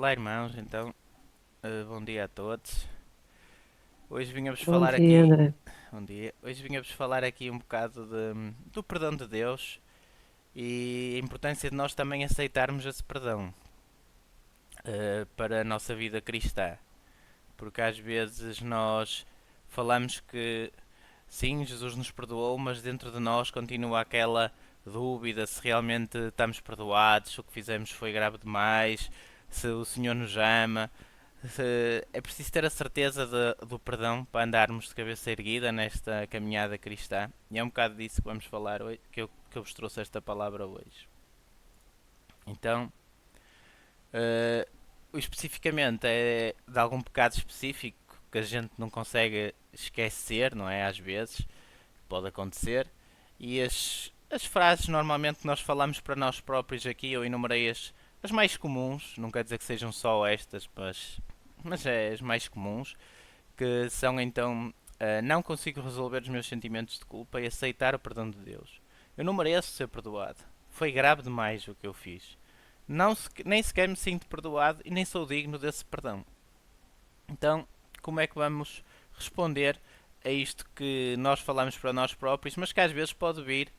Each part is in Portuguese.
Olá, irmãos, então, bom dia a todos. Hoje vinha-vos Bom falar dia, aqui, André. bom dia. Hoje vinha-vos falar aqui um bocado do perdão de Deus e a importância de nós também aceitarmos esse perdão para a nossa vida cristã. Porque às vezes nós falamos que sim, Jesus nos perdoou, mas dentro de nós continua aquela dúvida se realmente estamos perdoados, se o que fizemos foi grave demais, se o Senhor nos ama. É preciso ter a certeza do perdão para andarmos de cabeça erguida nesta caminhada cristã. E é um bocado disso que vamos falar hoje, que eu vos trouxe esta palavra hoje. Então, uh, especificamente é de algum pecado específico que a gente não consegue esquecer, não é? Às vezes, pode acontecer. E as frases normalmente que nós falamos para nós próprios aqui, eu enumerei as mais comuns, não quer dizer que sejam só estas, mas é as mais comuns, que são então não consigo resolver os meus sentimentos de culpa e aceitar o perdão de Deus. Eu não mereço ser perdoado. Foi grave demais o que eu fiz. Não, nem sequer me sinto perdoado e nem sou digno desse perdão. Então, como é que vamos responder a isto que nós falamos para nós próprios, mas que às vezes pode vir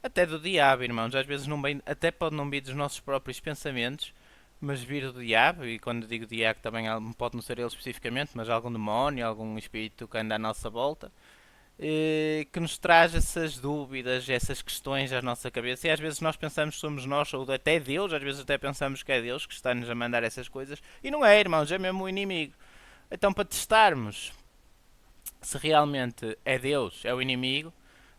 até do diabo, irmãos? Às vezes não vem, até pode não vir dos nossos próprios pensamentos, mas vir do diabo, e quando digo diabo também pode não ser ele especificamente, mas algum demónio, algum espírito que anda à nossa volta, que nos traz essas dúvidas, essas questões à nossa cabeça, e às vezes nós pensamos que somos nós, ou até Deus, às vezes até pensamos que é Deus que está-nos a mandar essas coisas, e não é, irmãos, é mesmo o inimigo. Então, para testarmos se realmente é Deus, é o inimigo,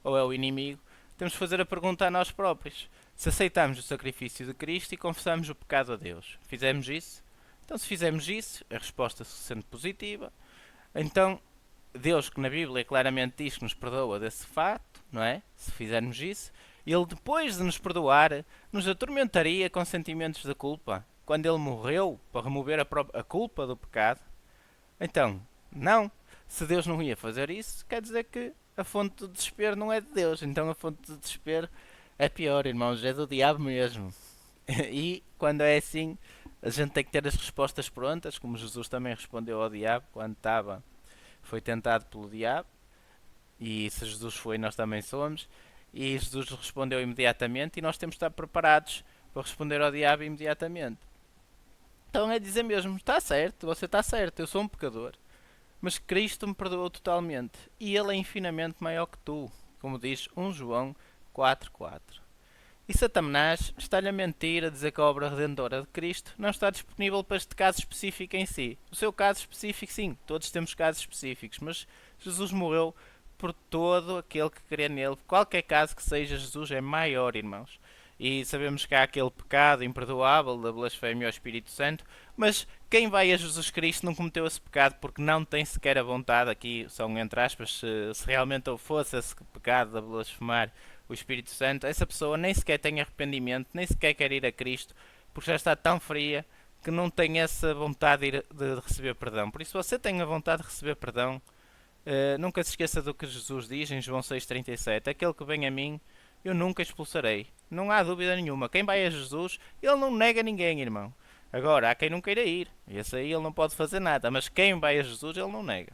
ou é o inimigo, temos de fazer a pergunta a nós próprios. Se aceitamos o sacrifício de Cristo e confessamos o pecado a Deus, fizemos isso? Então, se fizermos isso, a resposta sendo positiva, então Deus, que na Bíblia claramente diz que nos perdoa desse facto, não é? Se fizermos isso, Ele depois de nos perdoar, nos atormentaria com sentimentos de culpa, quando Ele morreu para remover a culpa do pecado. Então, não. Se Deus não ia fazer isso, quer dizer que a fonte do desespero não é de Deus. Então a fonte do desespero é pior, irmãos, é do diabo mesmo. E quando é assim, a gente tem que ter as respostas prontas, como Jesus também respondeu ao diabo quando foi tentado pelo diabo. E se Jesus foi, nós também somos. E Jesus respondeu imediatamente e nós temos de estar preparados para responder ao diabo imediatamente. Então é dizer mesmo, está certo, você está certo, eu sou um pecador. Mas Cristo me perdoou totalmente e Ele é infinamente maior que tu, como diz 1 João 4,4. E Satanás está-lhe a mentir a dizer que a obra redentora de Cristo não está disponível para este caso específico em si. O seu caso específico, sim, todos temos casos específicos, mas Jesus morreu por todo aquele que crê nele. Qualquer caso que seja, Jesus é maior, irmãos. E sabemos que há aquele pecado imperdoável da blasfémia ao Espírito Santo, mas quem vai a Jesus Cristo não cometeu esse pecado porque não tem sequer a vontade, aqui são entre aspas, se realmente fosse esse pecado de blasfemar o Espírito Santo, essa pessoa nem sequer tem arrependimento, nem sequer quer ir a Cristo, porque já está tão fria que não tem essa vontade de receber perdão. Por isso, se você tem a vontade de receber perdão, nunca se esqueça do que Jesus diz em João 6,37: aquele que vem a mim, eu nunca expulsarei. Não há dúvida nenhuma. Quem vai a Jesus, ele não nega ninguém, irmão. Agora, há quem não queira ir. Esse aí ele não pode fazer nada. Mas quem vai a Jesus, ele não nega.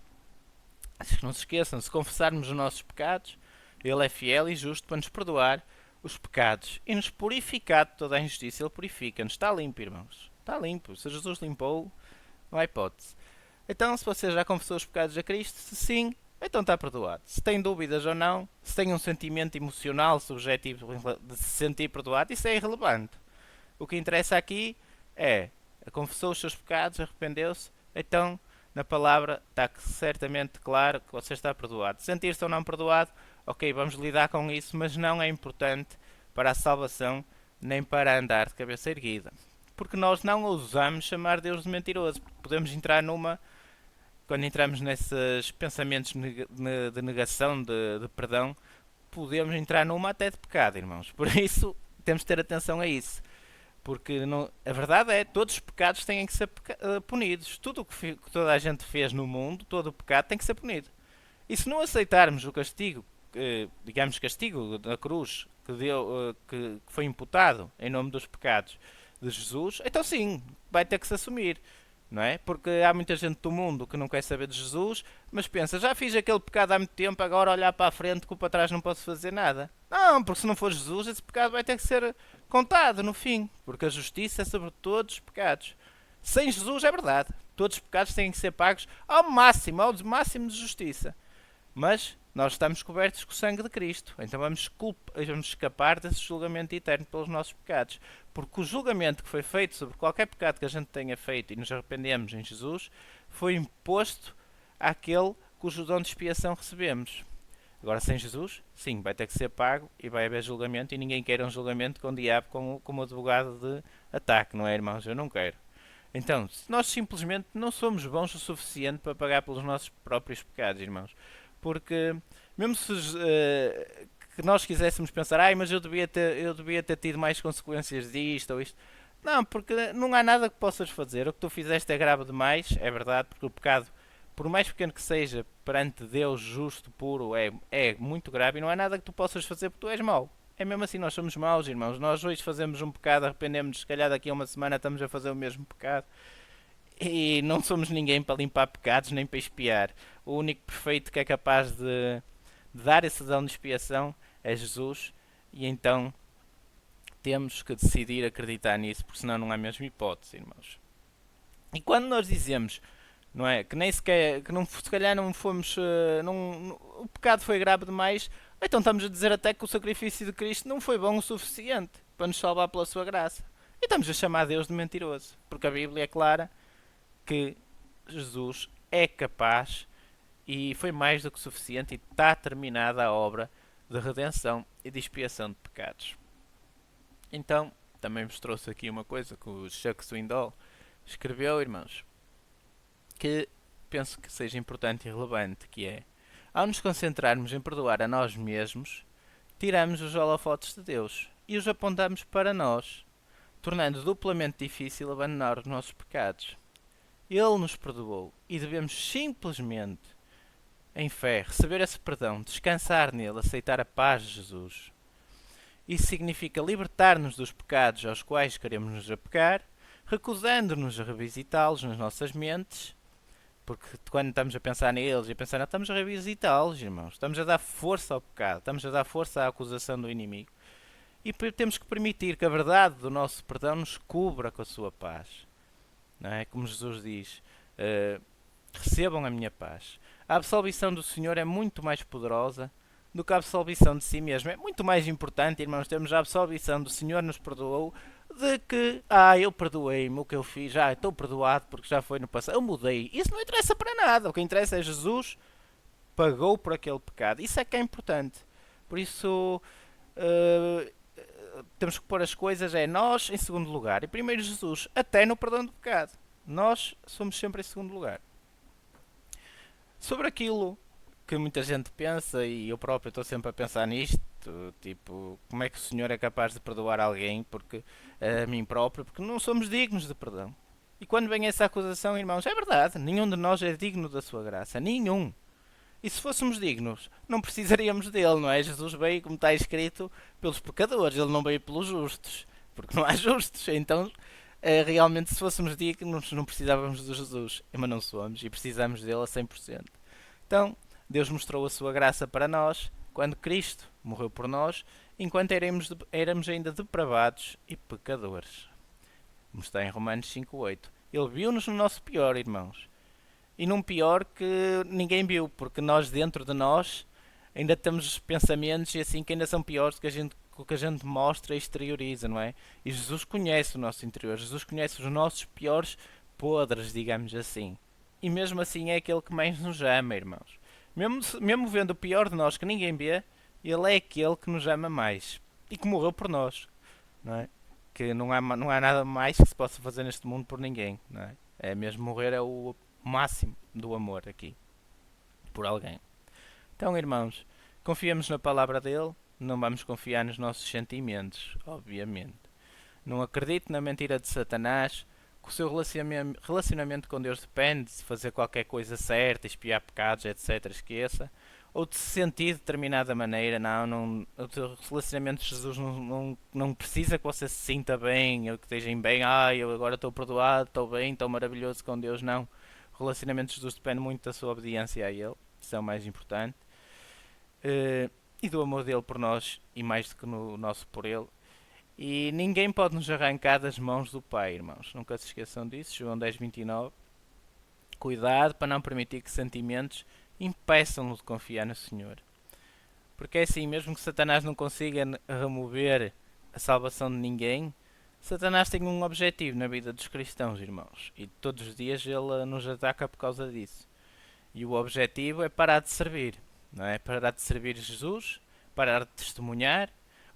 Não se esqueçam, se confessarmos os nossos pecados, ele é fiel e justo para nos perdoar os pecados e nos purificar de toda a injustiça. Ele purifica-nos. Está limpo, irmãos. Está limpo. Se Jesus limpou, não há hipótese. Então, se você já confessou os pecados a Cristo, se sim, então está perdoado. Se tem dúvidas ou não, se tem um sentimento emocional subjetivo de se sentir perdoado, isso é irrelevante. O que interessa aqui é, confessou os seus pecados, arrependeu-se, então na palavra está certamente claro que você está perdoado. Sentir-se ou não perdoado, ok, vamos lidar com isso, mas não é importante para a salvação nem para andar de cabeça erguida. Porque nós não ousamos chamar Deus de mentiroso. Podemos entrar numa, quando entramos nesses pensamentos de negação, de perdão, podemos entrar numa até de pecado, irmãos. Por isso, temos de ter atenção a isso. Porque não, a verdade é, todos os pecados têm que ser punidos. Tudo o que toda a gente fez no mundo, todo o pecado tem que ser punido. E se não aceitarmos o castigo, digamos castigo da cruz que foi imputado em nome dos pecados de Jesus, então sim, vai ter que se assumir, não é? Porque há muita gente do mundo que não quer saber de Jesus, mas pensa, já fiz aquele pecado há muito tempo, agora olhar para a frente, que o para trás não posso fazer nada. Não, porque se não for Jesus, esse pecado vai ter que ser contado no fim, porque a justiça é sobre todos os pecados. Sem Jesus é verdade, todos os pecados têm que ser pagos ao máximo de justiça. Mas nós estamos cobertos com o sangue de Cristo, então vamos escapar desse julgamento eterno pelos nossos pecados. Porque o julgamento que foi feito sobre qualquer pecado que a gente tenha feito e nos arrependemos em Jesus, foi imposto àquele cujo dom de expiação recebemos. Agora sem Jesus, sim, vai ter que ser pago e vai haver julgamento, e ninguém quer um julgamento com o diabo como advogado de ataque, não é, irmãos? Eu não quero. Então, nós simplesmente não somos bons o suficiente para pagar pelos nossos próprios pecados, irmãos. Porque, mesmo se que nós quiséssemos pensar, mas eu devia ter tido mais consequências disto ou isto. Não, porque não há nada que possas fazer. O que tu fizeste é grave demais, é verdade, porque o pecado, por mais pequeno que seja, perante Deus justo, puro, é muito grave, e não há nada que tu possas fazer porque tu és mau. É mesmo assim, nós somos maus, irmãos. Nós hoje fazemos um pecado, arrependemos-nos, se calhar daqui a uma semana estamos a fazer o mesmo pecado. E não somos ninguém para limpar pecados, nem para expiar. O único perfeito que é capaz de dar esse dom de expiação é Jesus. E então temos que decidir acreditar nisso, porque senão não há mesmo hipótese, irmãos. E quando nós dizemos, não é, que nem sequer, que não, se calhar não fomos, o pecado foi grave demais, então estamos a dizer até que o sacrifício de Cristo não foi bom o suficiente para nos salvar pela sua graça. E estamos a chamar Deus de mentiroso, porque a Bíblia é clara que Jesus é capaz e foi mais do que suficiente, e está terminada a obra de redenção e de expiação de pecados. Então, também vos trouxe aqui uma coisa que o Chuck Swindoll escreveu, irmãos, que penso que seja importante e relevante, que é: ao nos concentrarmos em perdoar a nós mesmos, tiramos os holofotes de Deus e os apontamos para nós, tornando duplamente difícil abandonar os nossos pecados. Ele nos perdoou e devemos simplesmente, em fé, receber esse perdão, descansar nele, aceitar a paz de Jesus. Isso significa libertar-nos dos pecados aos quais queremos nos apegar, recusando-nos a revisitá-los nas nossas mentes, porque quando estamos a pensar neles e a pensar, não, estamos a revisitá-los, irmãos, estamos a dar força ao pecado, estamos a dar força à acusação do inimigo. E temos que permitir que a verdade do nosso perdão nos cubra com a sua paz. Não é? Como Jesus diz, recebam a minha paz. A absolvição do Senhor é muito mais poderosa do que a absolvição de si mesmo. É muito mais importante, irmãos, termos a absolvição do Senhor nos perdoou, de que, eu perdoei-me, o que eu fiz, estou perdoado porque já foi no passado, eu mudei. Isso não interessa para nada. O que interessa é Jesus pagou por aquele pecado. Isso é que é importante. Por isso, temos que pôr as coisas, nós em segundo lugar, e primeiro Jesus, até no perdão do pecado. Nós somos sempre em segundo lugar. Sobre aquilo que muita gente pensa, e eu próprio estou sempre a pensar nisto, tipo, como é que o Senhor é capaz de perdoar alguém, porque a mim próprio, porque não somos dignos de perdão. E quando vem essa acusação, irmãos, é verdade, nenhum de nós é digno da sua graça, nenhum. E se fôssemos dignos, não precisaríamos dele, não é? Jesus veio, como está escrito, pelos pecadores, ele não veio pelos justos, porque não há justos. Então, realmente, se fôssemos dignos, não precisávamos de Jesus, mas não somos e precisamos dele a 100%. Então, Deus mostrou a sua graça para nós quando Cristo morreu por nós, enquanto éramos ainda depravados e pecadores. Como está em Romanos 5:8. Ele viu-nos no nosso pior, irmãos. E num pior que ninguém viu, porque nós, dentro de nós, ainda temos pensamentos e assim que ainda são piores do que a gente mostra e exterioriza, não é? E Jesus conhece o nosso interior, Jesus conhece os nossos piores podres, digamos assim. E mesmo assim é aquele que mais nos ama, irmãos. Mesmo vendo o pior de nós que ninguém vê, ele é aquele que nos ama mais. E que morreu por nós, não é? Que não há nada mais que se possa fazer neste mundo por ninguém, não é? É mesmo morrer, é o máximo do amor aqui, por alguém. Então, irmãos, confiamos na palavra dele, não vamos confiar nos nossos sentimentos, obviamente. Não acredite na mentira de Satanás, que o seu relacionamento com Deus depende de fazer qualquer coisa certa, expiar pecados, etc. Esqueça. ou de se sentir de determinada maneira. Não, o teu relacionamento com Jesus não precisa que você se sinta bem, ou que esteja bem, eu agora estou perdoado, estou bem, estou maravilhoso com Deus. Não. O relacionamento com Jesus depende muito da sua obediência a Ele, isso é o mais importante. E do amor dele por nós, e mais do que no nosso por Ele. E ninguém pode nos arrancar das mãos do Pai, irmãos. Nunca se esqueçam disso. João 10:29. Cuidado para não permitir que sentimentos impeçam-no de confiar no Senhor. Porque é assim, mesmo que Satanás não consiga remover a salvação de ninguém, Satanás tem um objetivo na vida dos cristãos, irmãos. E todos os dias ele nos ataca por causa disso. E o objetivo é parar de servir. Não é? Parar de servir Jesus, parar de testemunhar,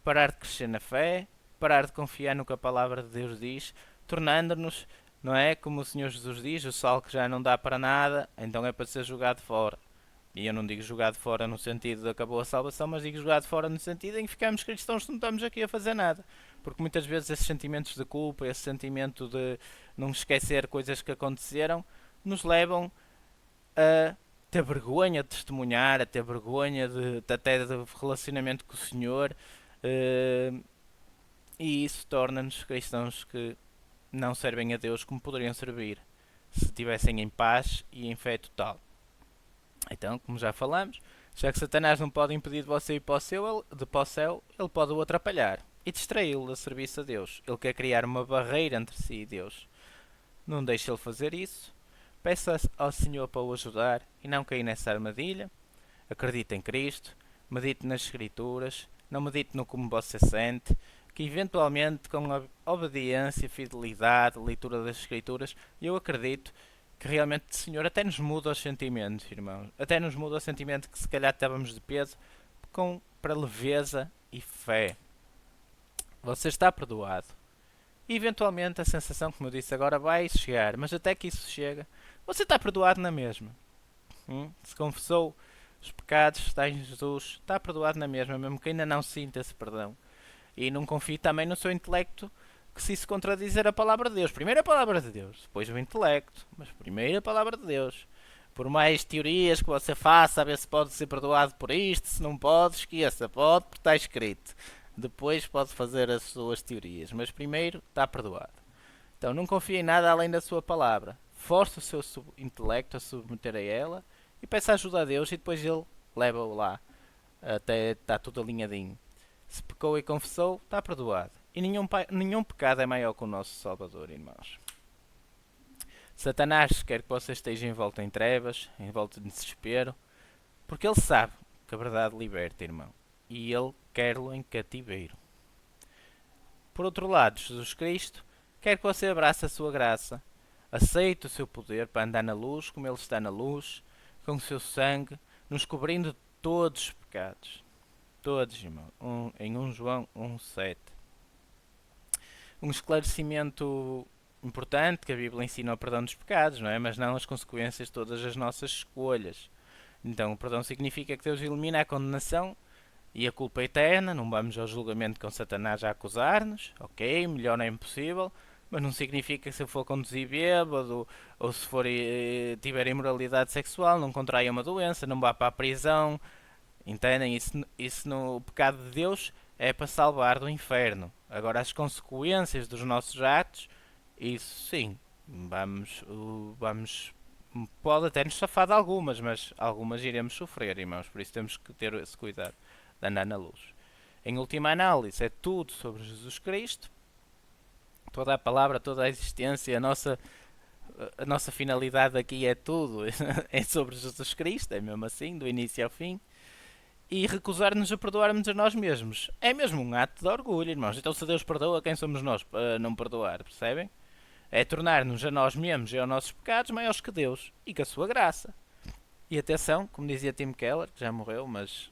parar de crescer na fé, parar de confiar no que a palavra de Deus diz, tornando-nos, não é? Como o Senhor Jesus diz, o sal que já não dá para nada, então é para ser jogado fora. E eu não digo jogado fora no sentido de acabou a salvação, mas digo jogado fora no sentido em que ficamos cristãos que não estamos aqui a fazer nada. Porque muitas vezes esses sentimentos de culpa, esse sentimento de não esquecer coisas que aconteceram, nos levam a ter vergonha de testemunhar, a ter vergonha até de relacionamento com o Senhor. E isso torna-nos cristãos que não servem a Deus como poderiam servir se estivessem em paz e em fé total. Então, como já falamos, já que Satanás não pode impedir de você ir para o céu, ele pode o atrapalhar e distraí-lo do serviço a Deus. Ele quer criar uma barreira entre si e Deus. Não deixe ele fazer isso. Peça ao Senhor para o ajudar e não cair nessa armadilha. Acredite em Cristo, medite nas Escrituras, não medite no como você sente, que eventualmente com a obediência, fidelidade, leitura das Escrituras, eu acredito que realmente o Senhor até nos muda os sentimentos, irmãos. Até nos muda o sentimento que se calhar estávamos de peso para leveza e fé. Você está perdoado. E eventualmente a sensação, como eu disse agora, vai chegar, mas até que isso chega, você está perdoado na mesma. Se confessou os pecados, está em Jesus, está perdoado na mesma, mesmo que ainda não sinta esse perdão. E não confie também no seu intelecto que se isso contradizer a palavra de Deus. Primeiro a palavra de Deus, depois o intelecto, mas primeiro a palavra de Deus. Por mais teorias que você faça, a ver se pode ser perdoado por isto, se não pode, esqueça, pode porque está escrito. Depois pode fazer as suas teorias, mas primeiro está perdoado. Então não confie em nada além da sua palavra. Force o seu intelecto a submeter a ela e peça ajuda a Deus e depois ele leva-o lá. Até está tudo alinhadinho. Se pecou e confessou, está perdoado. E nenhum pecado é maior que o nosso Salvador, irmãos. Satanás quer que você esteja envolto em trevas, envolto em desespero, porque ele sabe que a verdade liberta, irmão. E ele quer-lo em cativeiro. Por outro lado, Jesus Cristo quer que você abrace a sua graça, aceite o seu poder para andar na luz como ele está na luz, com o seu sangue, nos cobrindo de todos os pecados. Todos, irmão. Em 1 João 1:7. Um esclarecimento importante que a Bíblia ensina o perdão dos pecados, não é? Mas não as consequências de todas as nossas escolhas. Então, o perdão significa que Deus elimina a condenação e a culpa eterna. Não vamos ao julgamento com Satanás a acusar-nos. Ok, melhor não é impossível. Mas não significa que se eu for conduzir bêbado ou se for tiver imoralidade sexual, não contraia uma doença, não vá para a prisão. Entendem? Isso no pecado de Deus é para salvar do inferno. Agora as consequências dos nossos atos, isso sim, vamos pode até nos safar de algumas, mas algumas iremos sofrer, irmãos, por isso temos que ter esse cuidado de andar na luz. Em última análise, é tudo sobre Jesus Cristo, toda a palavra, toda a existência, a nossa finalidade aqui é tudo, é sobre Jesus Cristo, é mesmo assim, do início ao fim. E recusar-nos a perdoarmos a nós mesmos é mesmo um ato de orgulho, irmãos. Então se Deus perdoa, quem somos nós para não perdoar, percebem? É tornar-nos a nós mesmos e aos nossos pecados maiores que Deus e que a sua graça. E atenção, como dizia Tim Keller, que já morreu, mas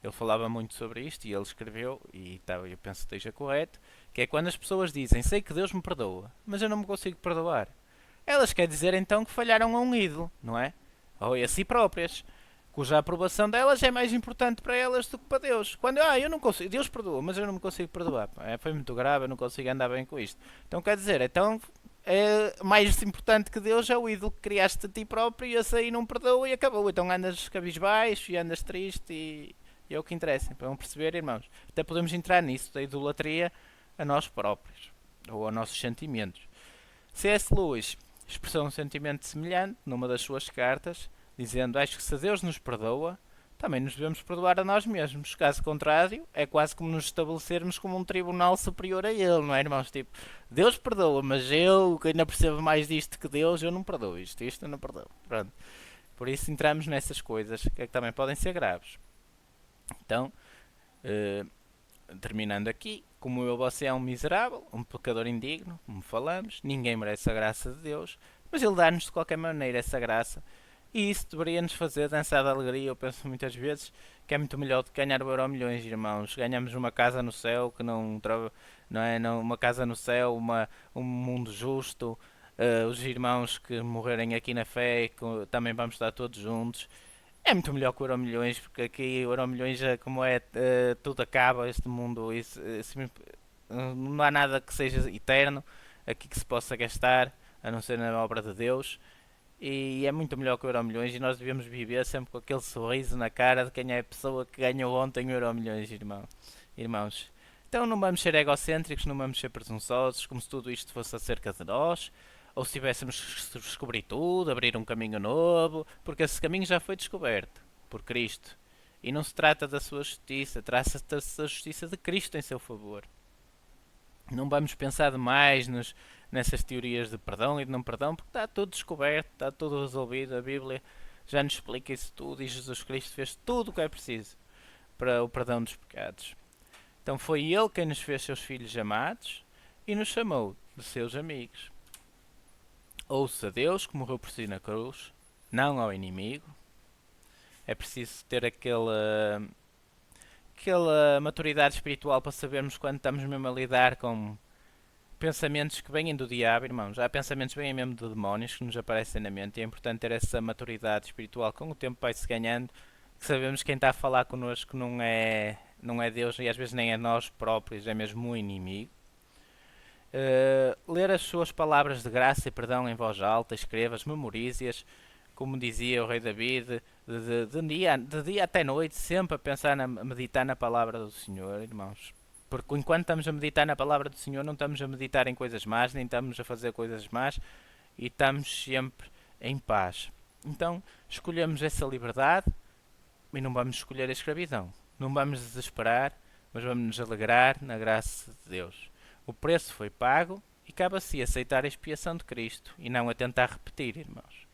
ele falava muito sobre isto e ele escreveu, e eu penso que esteja correto, que é quando as pessoas dizem, sei que Deus me perdoa, mas eu não me consigo perdoar. Elas querem dizer então que falharam a um ídolo, não é? Ou a si próprias, cuja aprovação delas é mais importante para elas do que para Deus. Quando eu não consigo, Deus perdoa, mas eu não me consigo perdoar. Foi muito grave, eu não consigo andar bem com isto. Então quer dizer, então mais importante que Deus é o ídolo que criaste a ti próprio e esse aí não perdoa e acabou. Então andas cabisbaixo e andas triste e é o que interessa. Para não perceber, irmãos. Até podemos entrar nisso, da idolatria a nós próprios ou a nossos sentimentos. C.S. Lewis expressou um sentimento semelhante numa das suas cartas, dizendo: acho que se Deus nos perdoa, também nos devemos perdoar a nós mesmos. Caso contrário, é quase como nos estabelecermos como um tribunal superior a Ele, não é, irmãos? Tipo, Deus perdoa, mas eu, que ainda percebo mais disto que Deus, eu não perdoo isto eu não perdoo. Pronto. Por isso entramos nessas coisas que também podem ser graves. Então, terminando aqui, como eu, você é um miserável, um pecador indigno, como falamos, ninguém merece a graça de Deus, mas Ele dá-nos de qualquer maneira essa graça. E isso deveria nos fazer dançar de alegria. Eu penso muitas vezes que é muito melhor do que ganhar o Euro Milhões, irmãos. Ganhamos uma casa no céu que não é não, uma casa no céu, um mundo justo. Os irmãos que morrerem aqui na fé, que também vamos estar todos juntos. É muito melhor que o Euro Milhões, porque aqui o Euro Milhões, como é, tudo acaba, este mundo, não há nada que seja eterno aqui que se possa gastar, a não ser na obra de Deus. E é muito melhor que o Euro Milhões e nós devemos viver sempre com aquele sorriso na cara de quem é a pessoa que ganhou ontem o Euro Milhões, irmãos. Então não vamos ser egocêntricos, não vamos ser presunçosos, como se tudo isto fosse acerca de nós, ou se tivéssemos que descobrir tudo, abrir um caminho novo, porque esse caminho já foi descoberto por Cristo. E não se trata da sua justiça, trata-se da justiça de Cristo em seu favor. Não vamos pensar demais nessas teorias de perdão e de não perdão, porque está tudo descoberto, está tudo resolvido. A Bíblia já nos explica isso tudo e Jesus Cristo fez tudo o que é preciso para o perdão dos pecados. Então foi Ele quem nos fez seus filhos amados e nos chamou de seus amigos. Ouça a Deus que morreu por si na cruz, não ao inimigo. É preciso ter aquela maturidade espiritual para sabermos quando estamos mesmo a lidar com pensamentos que vêm do diabo, irmãos. Há pensamentos que vêm mesmo de demónios que nos aparecem na mente e é importante ter essa maturidade espiritual. Com o tempo vai-se ganhando, que sabemos que quem está a falar connosco não é Deus e às vezes nem é nós próprios, é mesmo um inimigo. Ler as suas palavras de graça e perdão em voz alta, escreva-as, memorize-as, como dizia o rei David, de dia até noite, sempre a pensar, a meditar na palavra do Senhor, irmãos. Porque enquanto estamos a meditar na palavra do Senhor, não estamos a meditar em coisas más, nem estamos a fazer coisas más, e estamos sempre em paz. Então, escolhemos essa liberdade e não vamos escolher a escravidão. Não vamos desesperar, mas vamos nos alegrar na graça de Deus. O preço foi pago e cabe a si aceitar a expiação de Cristo e não a tentar repetir, irmãos.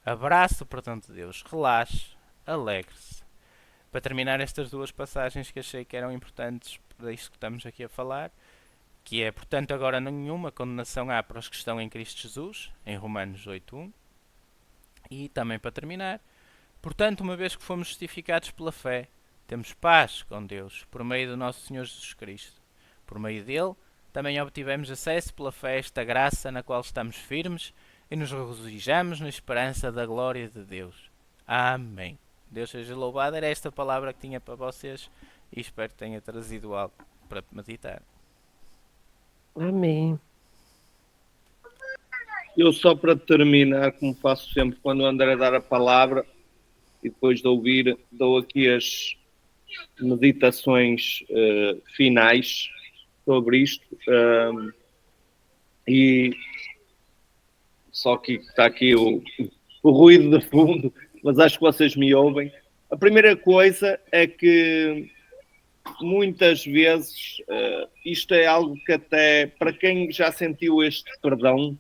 Abraço o perdão de Deus, relaxe, alegre-se. Para terminar estas duas passagens que achei que eram importantes para isto que estamos aqui a falar, que é, portanto, agora nenhuma condenação há para os que estão em Cristo Jesus, em Romanos 8.1. E também para terminar, portanto, uma vez que fomos justificados pela fé, temos paz com Deus, por meio do nosso Senhor Jesus Cristo. Por meio dele, também obtivemos acesso pela fé a esta graça na qual estamos firmes e nos regozijamos na esperança da glória de Deus. Amém. Deus seja louvado. Era esta palavra que tinha para vocês e espero que tenha trazido algo para meditar. Amém. Eu só para terminar, como faço sempre quando o André dar a palavra e depois de ouvir, dou aqui as meditações finais sobre isto. E só que está aqui o ruído de fundo, mas acho que vocês me ouvem. A primeira coisa é que muitas vezes isto é algo que até para quem já sentiu este perdão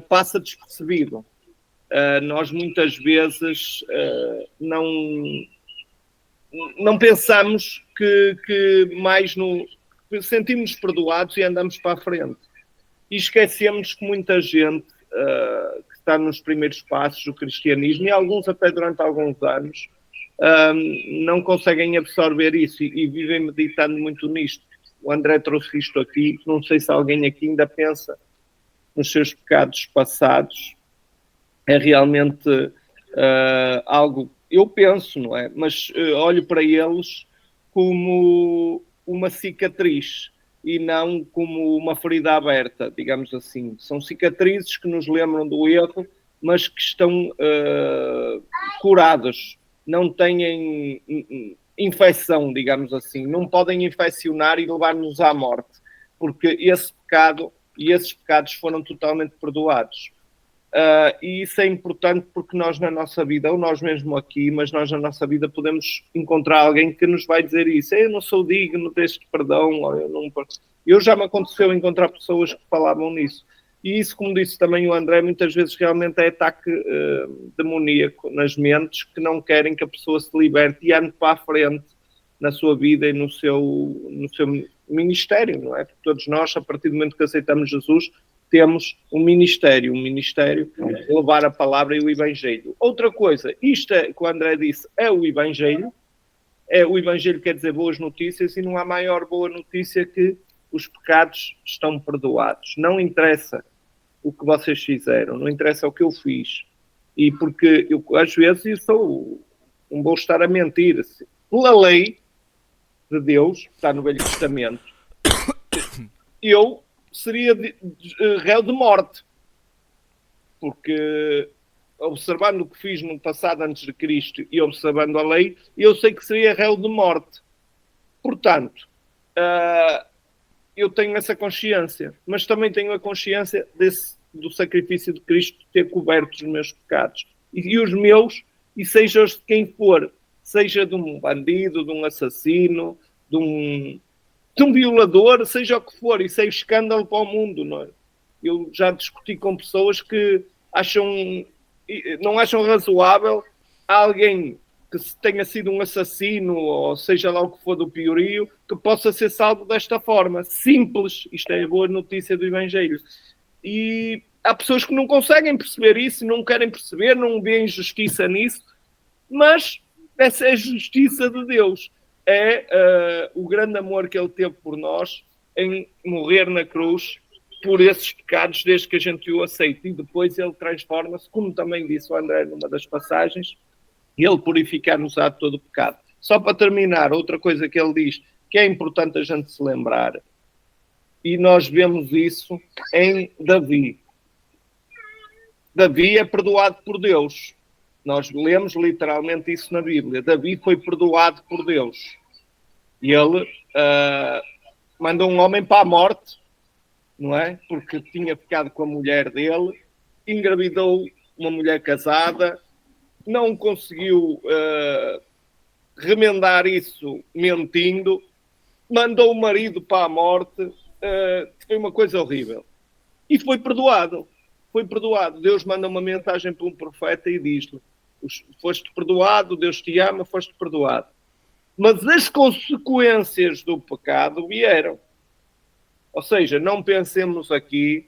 passa despercebido. Nós muitas vezes não pensamos que mais sentimos perdoados e andamos para a frente. E esquecemos que muita gente que está nos primeiros passos do cristianismo, e alguns até durante alguns anos, não conseguem absorver isso e vivem meditando muito nisto. O André trouxe isto aqui, não sei se alguém aqui ainda pensa nos seus pecados passados. É realmente algo, eu penso, não é? Mas olho para eles como uma cicatriz e não como uma ferida aberta, digamos assim. São cicatrizes que nos lembram do erro, mas que estão curadas, não têm infecção, digamos assim, não podem infeccionar e levar-nos à morte, porque esse pecado e esses pecados foram totalmente perdoados. E isso é importante porque nós na nossa vida, ou nós mesmo aqui, mas nós na nossa vida podemos encontrar alguém que nos vai dizer isso. Eu não sou digno deste perdão, ou eu não... Eu já me aconteceu encontrar pessoas que falavam nisso. E isso, como disse também o André, muitas vezes realmente é ataque demoníaco nas mentes que não querem que a pessoa se liberte e ande para a frente na sua vida e no seu ministério, não é? Porque todos nós, a partir do momento que aceitamos Jesus, temos um ministério de levar a palavra e o Evangelho. Outra coisa, isto é, que o André disse, é o Evangelho quer dizer boas notícias, e não há maior boa notícia que os pecados estão perdoados. Não interessa o que vocês fizeram, não interessa o que eu fiz. E porque eu, às vezes, não vou estar a mentir. Pela lei de Deus, está no Velho Testamento, eu seria réu de morte. Porque, observando o que fiz no passado antes de Cristo e observando a lei, eu sei que seria réu de morte. Portanto, eu tenho essa consciência, mas também tenho a consciência do sacrifício de Cristo ter coberto os meus pecados. E os meus, e seja os de quem for, seja de um bandido, de um assassino, de um violador, seja o que for, isso é escândalo para o mundo, não é? Eu já discuti com pessoas que não acham razoável alguém que tenha sido um assassino, ou seja lá o que for do piorio, que possa ser salvo desta forma. Simples. Isto é a boa notícia do Evangelho. E há pessoas que não conseguem perceber isso, não querem perceber, não veem justiça nisso, mas essa é a justiça de Deus. É o grande amor que Ele teve por nós em morrer na cruz por esses pecados desde que a gente o aceita. E depois Ele transforma-se, como também disse o André numa das passagens, Ele purificar-nos-á de todo o pecado. Só para terminar, outra coisa que ele diz, que é importante a gente se lembrar, e nós vemos isso em Davi. Davi é perdoado por Deus. Nós lemos literalmente isso na Bíblia. Davi foi perdoado por Deus. E ele mandou um homem para a morte, não é? Porque tinha ficado com a mulher dele, engravidou uma mulher casada, não conseguiu remendar isso mentindo, mandou o marido para a morte, foi uma coisa horrível. E foi perdoado. Foi perdoado. Deus manda uma mensagem para um profeta e diz-lhe: foste perdoado, Deus te ama, foste perdoado. Mas as consequências do pecado vieram. Ou seja, não pensemos aqui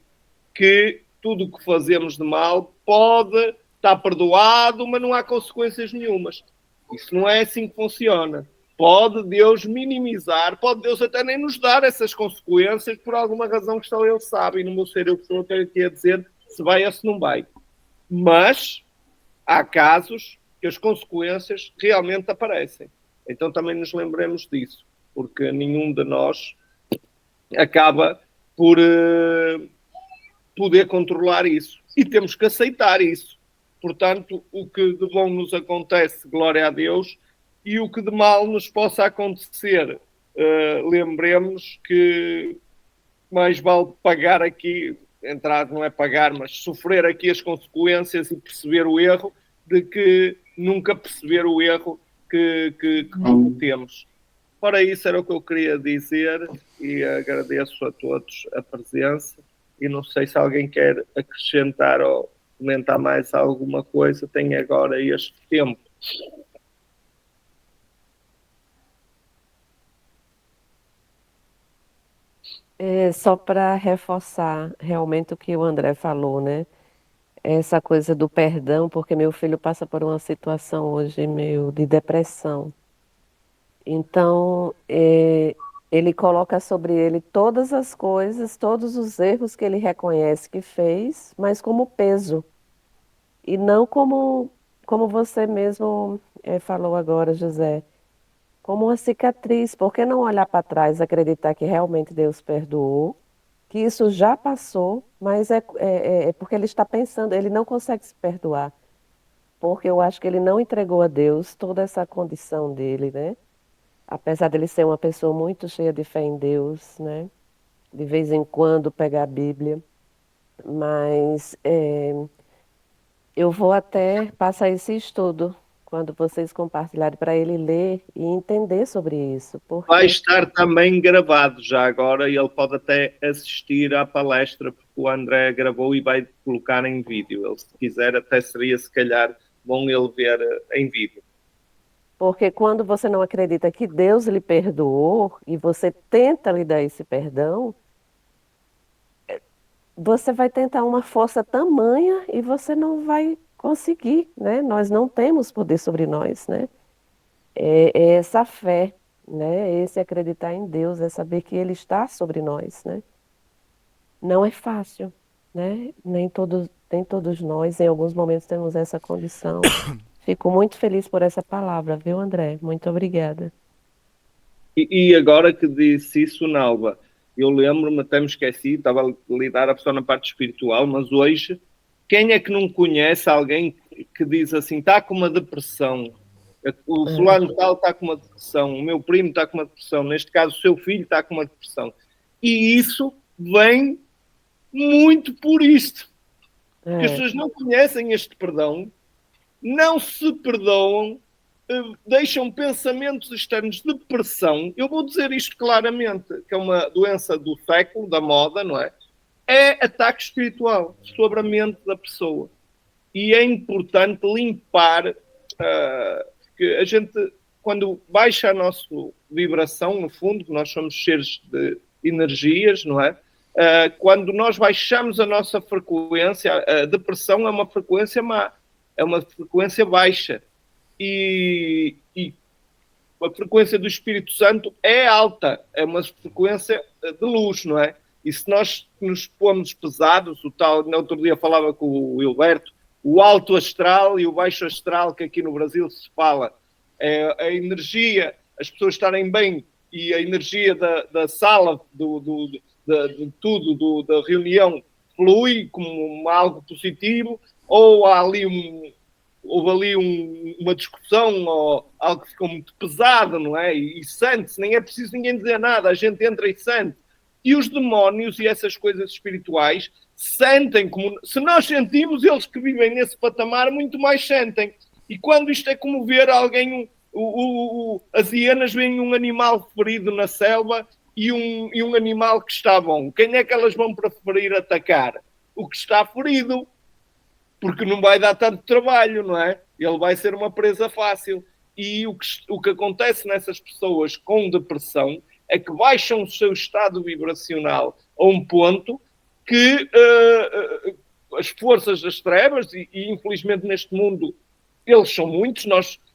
que tudo o que fazemos de mal pode estar perdoado, mas não há consequências nenhumas. Isso não é assim que funciona. Pode Deus minimizar, pode Deus até nem nos dar essas consequências por alguma razão que só Ele sabe, e não vou ser eu que estou aqui a dizer se vai ou se não vai. Mas há casos que as consequências realmente aparecem. Então também nos lembremos disso, porque nenhum de nós acaba por poder controlar isso. E temos que aceitar isso. Portanto, o que de bom nos acontece, glória a Deus, e o que de mal nos possa acontecer, lembremos que mais vale pagar aqui, entrar não é pagar, mas sofrer aqui as consequências e perceber o erro, de que nunca perceber o erro que cometemos. Ora, isso era o que eu queria dizer, e agradeço a todos a presença, e não sei se alguém quer acrescentar ou comentar mais alguma coisa, tem agora este tempo. Só para reforçar realmente o que o André falou, né? Essa coisa do perdão, porque meu filho passa por uma situação hoje meio de depressão. Então, ele coloca sobre ele todas as coisas, todos os erros que ele reconhece que fez, mas como peso. E não como você mesmo falou agora, José. como uma cicatriz. Por que não olhar para trás, acreditar que realmente Deus perdoou, que isso já passou, mas é porque ele está pensando, ele não consegue se perdoar, porque eu acho que ele não entregou a Deus toda essa condição dele, né? Apesar dele ser uma pessoa muito cheia de fé em Deus, né? De vez em quando pegar a Bíblia, mas eu vou até passar esse estudo quando vocês compartilharem para ele ler e entender sobre isso, Vai porque estar também gravado já agora e ele pode até assistir à palestra, porque o André gravou e vai colocar em vídeo. Ele, se quiser, até seria, se calhar, bom ele ver em vídeo. porque quando você não acredita que Deus lhe perdoou e você tenta lhe dar esse perdão, você vai tentar uma força tamanha e você não vai conseguir, né? Nós não temos poder sobre nós, né? É essa fé, né? É esse acreditar em Deus, é saber que Ele está sobre nós, né? Não é fácil, né? Nem todos nós, em alguns momentos, temos essa condição. Fico muito feliz por essa palavra, viu, André? Muito obrigada. E agora que disse isso, Nalva, eu lembro-me, até me esqueci, estava a lidar a pessoa na parte espiritual, mas hoje, quem é que não conhece alguém que diz assim, está com uma depressão, o fulano tal está com uma depressão, o meu primo está com uma depressão, neste caso o seu filho está com uma depressão. E isso vem muito por isto, porque as É, pessoas não conhecem este perdão, não se perdoam, deixam pensamentos externos de depressão. Eu vou dizer isto claramente, que é uma doença do século, da moda, não é? É ataque espiritual sobre a mente da pessoa. E é importante limpar, porque a gente, quando baixa a nossa vibração, no fundo, nós somos seres de energias, não é? Quando nós baixamos a nossa frequência, a depressão é uma frequência má, é uma frequência baixa. E a frequência do Espírito Santo é alta, é uma frequência de luz, não é? E se nós nos pomos pesados, o tal, no outro dia falava com o Hilberto, o alto astral e o baixo astral, que aqui no Brasil se fala, é a energia, as pessoas estarem bem e a energia da sala, de tudo, da reunião, flui como algo positivo, ou há ali houve ali uma discussão ou algo que ficou muito pesado, não é? E sente-se, nem é preciso ninguém dizer nada, a gente entra e sente. E os demónios e essas coisas espirituais sentem como... Se nós sentimos, eles que vivem nesse patamar muito mais sentem. E quando isto é como ver alguém... as hienas veem um animal ferido na selva e um animal que está bom. Quem é que elas vão preferir atacar? O que está ferido, porque não vai dar tanto trabalho, não é? Ele vai ser uma presa fácil. E o que acontece nessas pessoas com depressão é que baixam o seu estado vibracional a um ponto que as forças das trevas, e infelizmente neste mundo eles são muitos,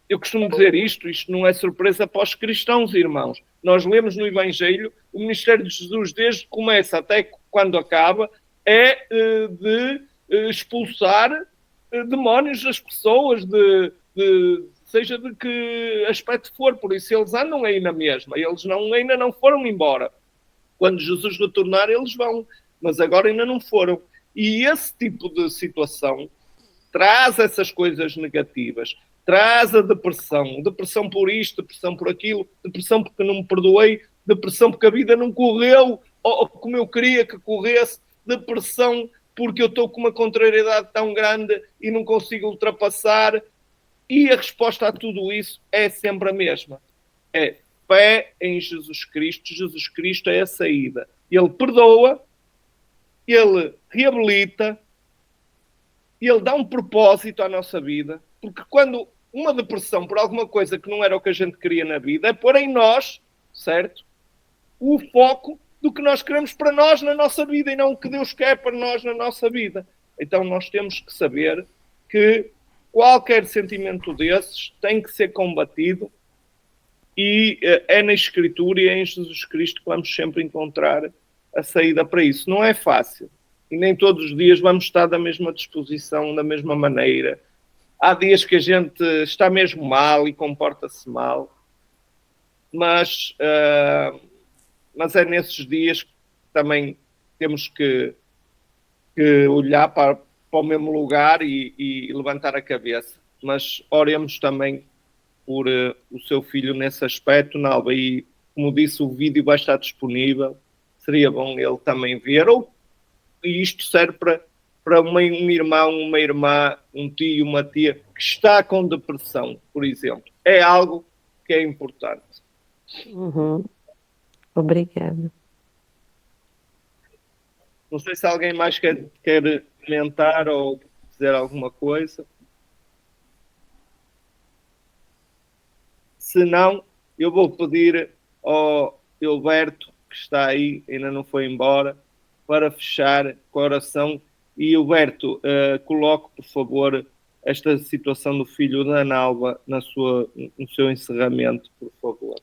eu costumo dizer isto não é surpresa para os cristãos, irmãos. Nós lemos no Evangelho, o ministério de Jesus, desde que começa até quando acaba, é de expulsar demónios das pessoas, seja de que aspecto for. Por isso eles andam aí na mesma, eles ainda não foram embora. Quando Jesus retornar, eles vão, mas agora ainda não foram. E esse tipo de situação traz essas coisas negativas, traz a depressão por isto, depressão por aquilo, depressão porque não me perdoei, depressão porque a vida não correu ou como eu queria que corresse, depressão porque eu estou com uma contrariedade tão grande e não consigo ultrapassar. E a resposta a tudo isso é sempre a mesma. É fé em Jesus Cristo. Jesus Cristo é a saída. Ele perdoa, ele reabilita, ele dá um propósito à nossa vida. Porque quando uma depressão por alguma coisa que não era o que a gente queria na vida, é pôr em nós, certo? O foco do que nós queremos para nós na nossa vida e não o que Deus quer para nós na nossa vida. Então nós temos que saber que qualquer sentimento desses tem que ser combatido e é na Escritura e é em Jesus Cristo que vamos sempre encontrar a saída para isso. Não é fácil e nem todos os dias vamos estar da mesma disposição, da mesma maneira. Há dias que a gente está mesmo mal e comporta-se mal. mas é nesses dias que também temos que olhar para o mesmo lugar e levantar a cabeça. Mas oremos também por o seu filho nesse aspecto, Nalva, e como disse, o vídeo vai estar disponível, seria bom ele também ver, e isto serve para um irmão, uma irmã, um tio, uma tia que está com depressão, por exemplo. É algo que é importante. Uhum. Obrigada. Não sei se alguém mais quer comentar ou dizer alguma coisa. Se não, eu vou pedir ao Hilberto, que está aí, ainda não foi embora, para fechar com a oração. E Hilberto, coloque, por favor, esta situação do filho da Nalva no seu encerramento, por favor.